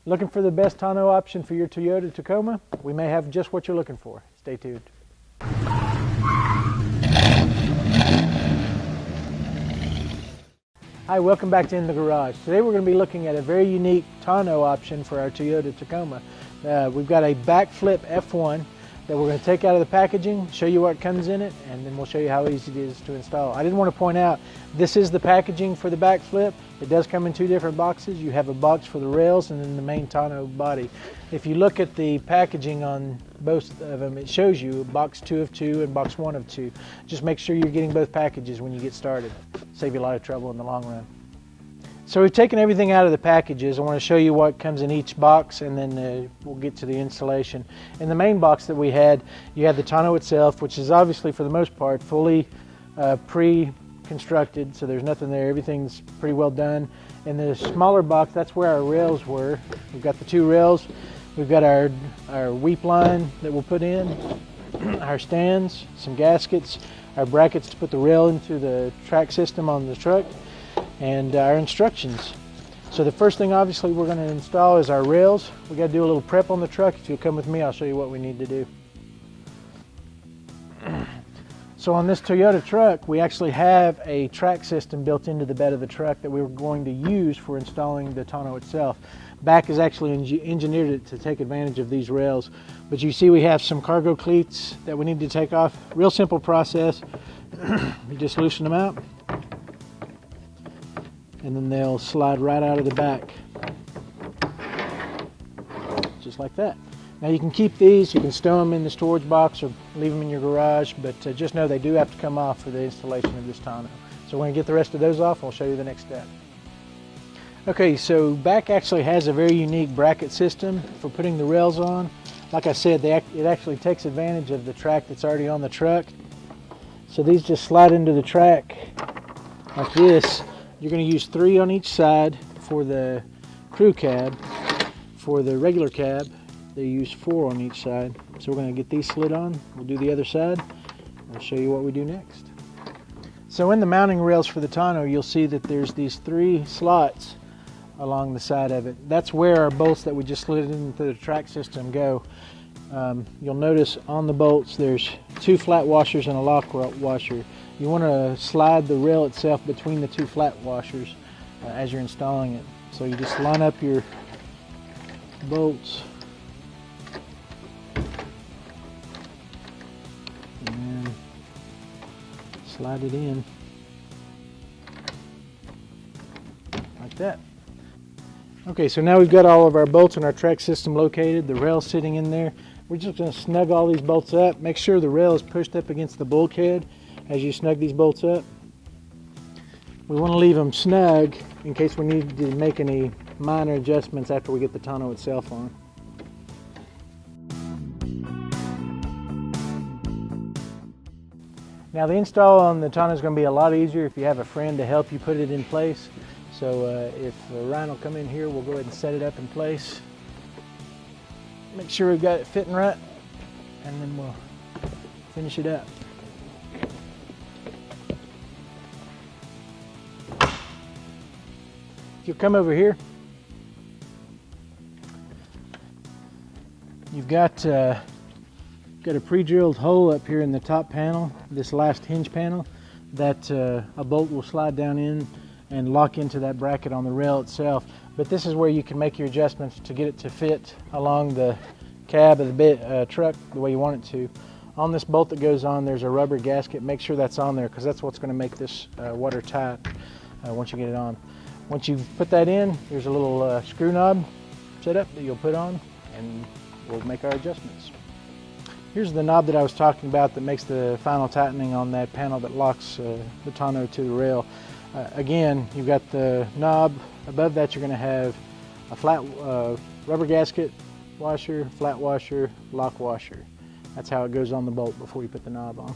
Looking for the best tonneau option for your Toyota Tacoma? We may have just what you're looking for. Stay tuned. Hi, welcome back to In the Garage. Today we're going to be looking at a very unique tonneau option for our Toyota Tacoma. We've got a BAKFlip F1 that we're going to take out of the packaging, show you what comes in it, and then we'll show you how easy it is to install. I did want to point out, this is the packaging for the BAKFlip. It does come in two different boxes. You have a box for the rails and then the main tonneau body. If you look at the packaging on both of them, it shows you box 2 of 2 and box 1 of 2. Just make sure you're getting both packages when you get started. Save you a lot of trouble in the long run. So we've taken everything out of the packages. I want to show you what comes in each box, and then we'll get to the installation. In the main box that we had, you had the tonneau itself, which is obviously for the most part fully pre-constructed, so there's nothing there. Everything's pretty well done. In the smaller box, that's where our rails were. We've got the 2 rails. We've got our weep line that we'll put in, our stands, some gaskets, our brackets to put the rail into the track system on the truck, and our instructions. So the first thing obviously we're going to install is our rails. We got to do a little prep on the truck. If you'll come with me, I'll show you what we need to do. So on this Toyota truck, we actually have a track system built into the bed of the truck that we were going to use for installing the tonneau itself. BAK has actually engineered it to take advantage of these rails. But you see we have some cargo cleats that we need to take off. Real simple process. You just loosen them out, and then they'll slide right out of the back, just like that. Now you can keep these, you can stow them in the storage box or leave them in your garage, but just know they do have to come off for the installation of this tonneau. So we're going to get the rest of those off, and we'll show you the next step. Okay, so BAK actually has a very unique bracket system for putting the rails on. Like I said, it actually takes advantage of the track that's already on the truck. So these just slide into the track like this. You're going to use 3 on each side for the crew cab. For the regular cab, they use 4 on each side. So we're going to get these slid on. We'll do the other side. I'll show you what we do next. So in the mounting rails for the tonneau, you'll see that there's these 3 slots along the side of it. That's where our bolts that we just slid into the track system go. You'll notice on the bolts there's 2 flat washers and a lock washer. You want to slide the rail itself between the 2 flat washers as you're installing it. So you just line up your bolts and then slide it in like that. Okay, so now we've got all of our bolts in our track system located, the rail sitting in there. We're just going to snug all these bolts up. Make sure the rail is pushed up against the bulkhead as you snug these bolts up. We want to leave them snug in case we need to make any minor adjustments after we get the tonneau itself on. Now the install on the tonneau is going to be a lot easier if you have a friend to help you put it in place. So if Ryan will come in here, we'll go ahead and set it up in place. Make sure we've got it fitting right, and then we'll finish it up. If you'll come over here, you've got a pre-drilled hole up here in the top panel, this last hinge panel, that a bolt will slide down in and lock into that bracket on the rail itself. But this is where you can make your adjustments to get it to fit along the cab of the truck the way you want it to. On this bolt that goes on, there's a rubber gasket. Make sure that's on there, because that's what's going to make this watertight once you get it on. Once you put that in, there's a little screw knob set up that you'll put on, and we'll make our adjustments. Here's the knob that I was talking about that makes the final tightening on that panel that locks the tonneau to the rail. Again, you've got the knob. Above that, you're going to have a flat rubber gasket washer, flat washer, lock washer. That's how it goes on the bolt before you put the knob on.